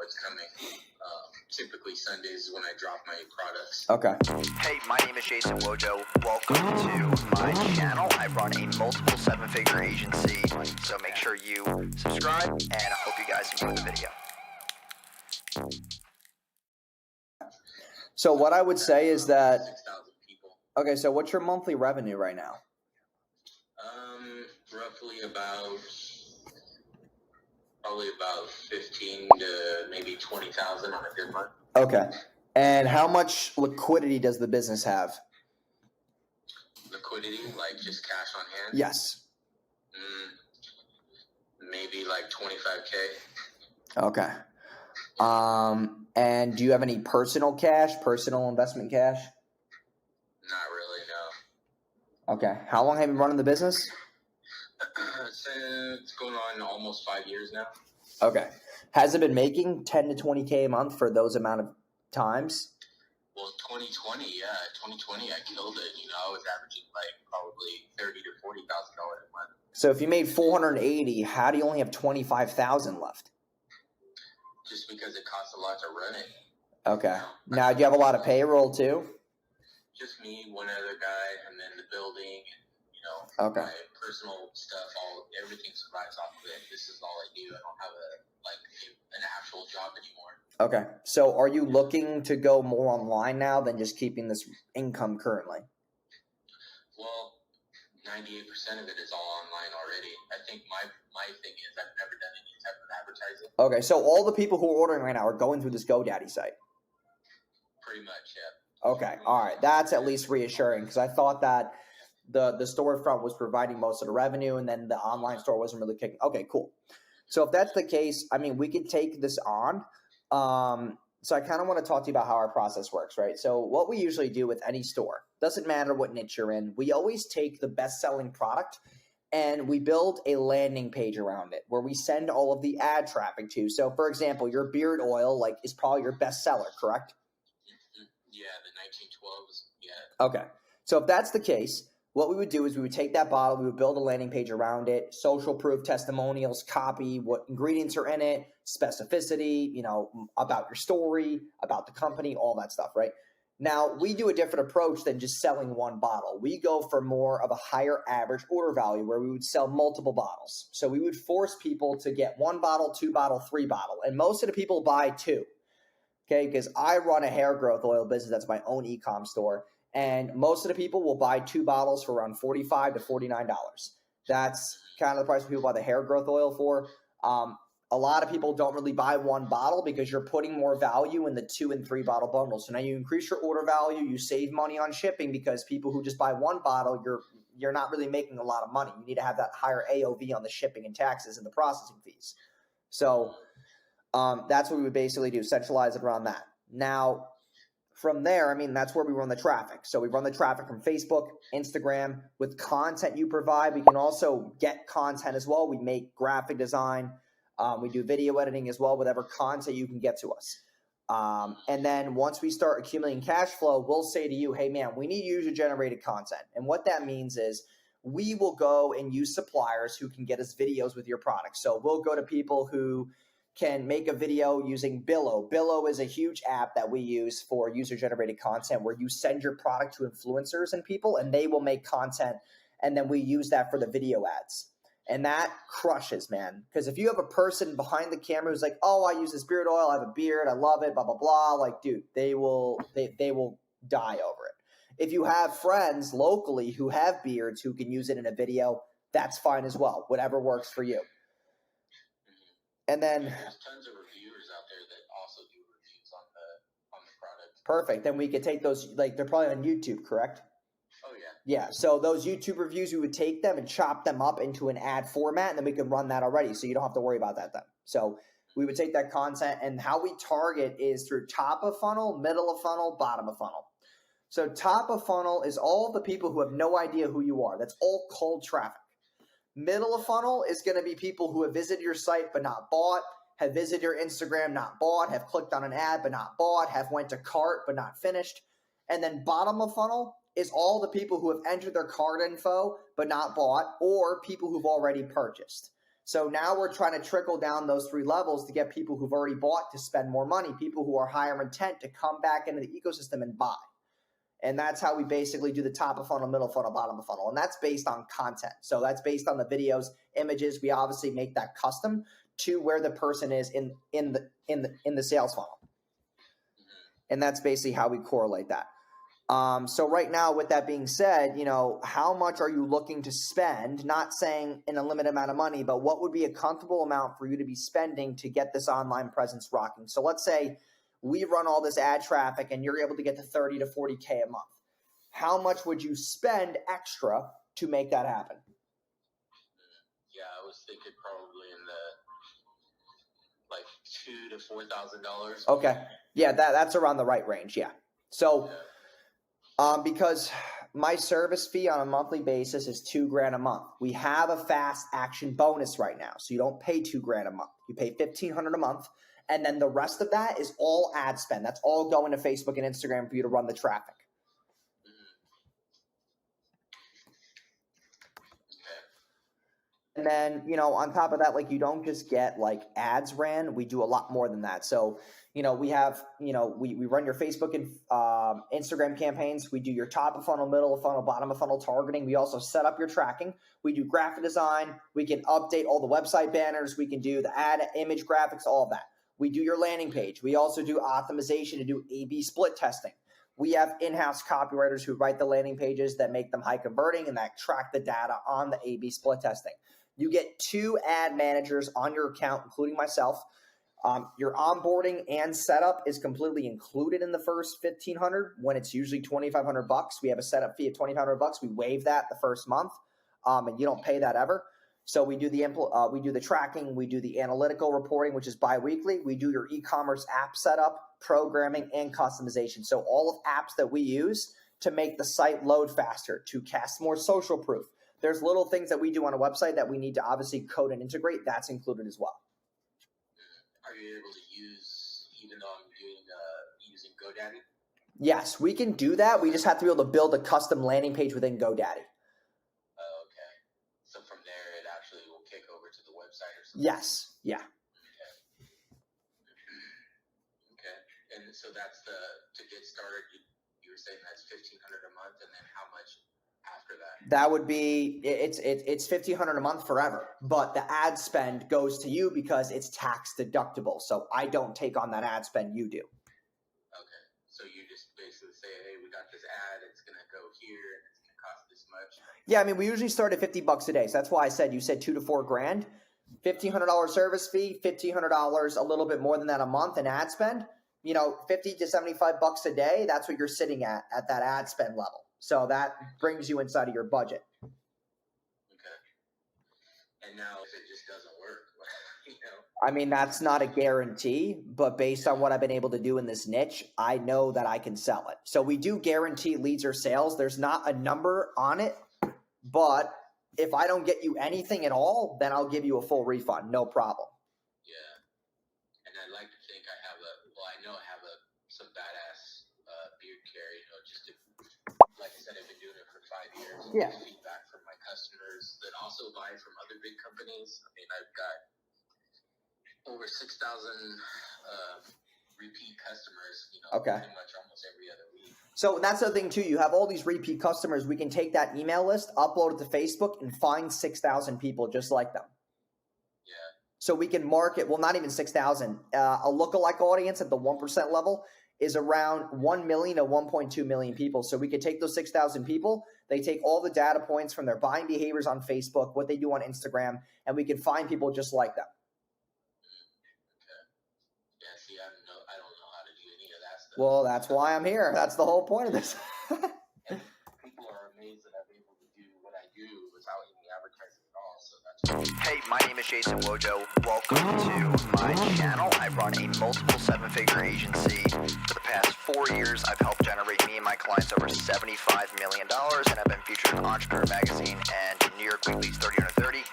what's coming. Typically Sundays is when I drop my products. Okay. Hey, my name is Jason Wojo. Welcome to my channel. I run a multiple seven-figure agency, so make sure you subscribe, and I hope you guys enjoy the video. So what I would say is that, 6,000 people. okay, so what's your monthly revenue right now? Roughly probably about 15 to maybe 20,000 on a good month. Okay. And how much liquidity does the business have? Liquidity, like just cash on hand? Yes. Maybe like 25K. Okay. And do you have any personal investment cash? Not really, no. Okay. How long have you been running the business? It's going on almost 5 years now. Okay. Has it been making 10 to 20K a month for those amount of times? Well, 2020, yeah. 2020, I killed it. I was averaging like probably $30,000 to $40,000 a month. So if you made 480, how do you only have 25,000 left? Just because it costs a lot to run it. Okay. Now, do you have a lot of payroll too? Just me, one other guy, and then the building, and Okay. my personal stuff. Everything survives off of it. This is all I do. I don't have an actual job anymore. Okay. So are you looking to go more online now than just keeping this income currently? Well, 98% of it is all online already. I think my thing is I've never done any type of advertising. Okay, so all the people who are ordering right now are going through this GoDaddy site. Pretty much, yeah. Okay, all right. That's at least reassuring because I thought that the storefront was providing most of the revenue and then the online store wasn't really kicking. Okay, cool. So if that's the case, I mean, we could take this on. So I kind of want to talk to you about how our process works, right? So what we usually do with any store, doesn't matter what niche you're in, we always take the best-selling product and we build a landing page around it where we send all of the ad traffic to. So, for example, your beard oil is probably your best seller, correct? Yeah, the 1912s, yeah. Okay. So if that's the case, what we would do is we would take that bottle, we would build a landing page around it, social proof, testimonials, copy, what ingredients are in it, specificity, about your story, about the company, all that stuff, right? Now, we do a different approach than just selling one bottle. We go for more of a higher average order value where we would sell multiple bottles. So we would force people to get 1 bottle, 2 bottle, 3 bottle. And most of the people buy 2, okay? Because I run a hair growth oil business. That's my own e-com store. And most of the people will buy 2 bottles for around $45 to $49. That's kind of the price people buy the hair growth oil for. A lot of people don't really buy 1 bottle because you're putting more value in the 2 and 3 bottle bundles. So now you increase your order value, you save money on shipping because people who just buy 1 bottle, you're not really making a lot of money. You need to have that higher AOV on the shipping and taxes and the processing fees. So that's what we would basically do, centralize it around that. Now, from there, that's where we run the traffic. So we run the traffic from Facebook, Instagram. With content you provide, we can also get content as well. We make graphic design. We do video editing as well, whatever content you can get to us. And then once we start accumulating cash flow, we'll say to you, hey, man, we need user-generated content. And what that means is we will go and use suppliers who can get us videos with your product. So we'll go to people who can make a video using Billo. Billo is a huge app that we use for user-generated content where you send your product to influencers and people, and they will make content, and then we use that for the video ads. And that crushes, man. Because if you have a person behind the camera who's like, oh, I use this beard oil, I have a beard, I love it, blah, blah, blah, dude, they will die over it. If you have friends locally who have beards who can use it in a video, that's fine as well. Whatever works for you. And then there's tons of reviewers out there that also do reviews on the product. Perfect. Then we could take those, they're probably on YouTube, correct? Oh, yeah. Yeah. So those YouTube reviews, we would take them and chop them up into an ad format, and then we could run that already. So you don't have to worry about that then. So we would take that content, and how we target is through top of funnel, middle of funnel, bottom of funnel. So top of funnel is all the people who have no idea who you are. That's all cold traffic. Middle of funnel is going to be people who have visited your site but not bought, have visited your Instagram, not bought, have clicked on an ad but not bought, have went to cart but not finished. And then bottom of funnel is all the people who have entered their cart info but not bought, or people who've already purchased. So now we're trying to trickle down those 3 levels to get people who've already bought to spend more money, people who are higher intent to come back into the ecosystem and buy. And that's how we basically do the top of funnel, middle funnel, bottom of funnel. And that's based on content. So that's based on the videos, images. We obviously make that custom to where the person is in the sales funnel. And that's basically how we correlate that. So right now, with that being said, how much are you looking to spend? Not saying in a limited amount of money, but what would be a comfortable amount for you to be spending to get this online presence rocking? So let's say we run all this ad traffic and you're able to get to 30 to 40K a month. How much would you spend extra to make that happen? Yeah, I was thinking probably in the $2,000 to $4,000. Okay. Yeah, that's around the right range. Yeah. So, because my service fee on a monthly basis is $2,000 a month. We have a fast action bonus right now. So you don't pay $2,000 a month. You pay $1,500 a month. And then the rest of that is all ad spend. That's all going to Facebook and Instagram for you to run the traffic. And then, on top of that, you don't just get ads ran. We do a lot more than that. So, we have, we run your Facebook and Instagram campaigns. We do your top of funnel, middle of funnel, bottom of funnel targeting. We also set up your tracking. We do graphic design. We can update all the website banners. We can do the ad image graphics, all of that. We do your landing page. We also do optimization to do A/B split testing. We have in-house copywriters who write the landing pages that make them high converting and that track the data on the A/B split testing. You get 2 ad managers on your account, including myself. Your onboarding and setup is completely included in the first $1,500 when it's usually $2,500. We have a setup fee of $2,500. We waive that the first month, and you don't pay that ever. So we do the tracking, we do the analytical reporting, which is bi-weekly. We do your e-commerce app setup, programming, and customization. So all of apps that we use to make the site load faster, to cast more social proof. There's little things that we do on a website that we need to obviously code and integrate. That's included as well. Are you able to use, even though I'm using GoDaddy? Yes, we can do that. We just have to be able to build a custom landing page within GoDaddy. Oh, okay. So from there, it actually will kick over to the website or something? Yes. Yeah. Okay. And so that's to get started, you were saying that's $1,500 a month, and then how much after that? That would be, it's $1,500 a month forever, but the ad spend goes to you because it's tax deductible. So I don't take on that ad spend, you do. Okay. So you just basically say, hey, we got this ad, it's going to go here, and it's going to cost this much? Yeah, I mean, we usually start at $50 a day. So that's why you said $2,000 to $4,000. $1,500 service fee, $1,500, a little bit more than that a month in ad spend. $50 to $75 a day, that's what you're sitting at that ad spend level. So that brings you inside of your budget. Okay. And now if it just doesn't work, I mean, that's not a guarantee, but based on what I've been able to do in this niche, I know that I can sell it. So we do guarantee leads or sales. There's not a number on it, but if I don't get you anything at all, then I'll give you a full refund. No problem. Yeah. And I'd like to think I have some badass beard care, just to, like I said, I've been doing it for 5 years. Yeah. Feedback from my customers that also buy from other big companies. I mean, I've got over 6,000 repeat customers, Okay. Pretty much almost every other week. So that's the thing too. You have all these repeat customers. We can take that email list, upload it to Facebook, and find 6,000 people just like them. Yeah. So we can market, well, not even 6,000. A lookalike audience at the 1% level is around 1 million to 1.2 million people. So we could take those 6,000 people, they take all the data points from their buying behaviors on Facebook, what they do on Instagram, and we can find people just like them. Okay. Yeah, see, I don't know how to do any of that stuff. Well, that's why I'm here. That's the whole point of this. And people are amazed that I'm able to do what I do without any advertising at all. So that's Hey, my name is Jason Wojo. Welcome to my channel. I run a multiple 7-figure agency. For the past 4 years, I've helped generate me and my clients over $75 million, and I've been featured in Entrepreneur Magazine and New York Weekly's 30 Under 30.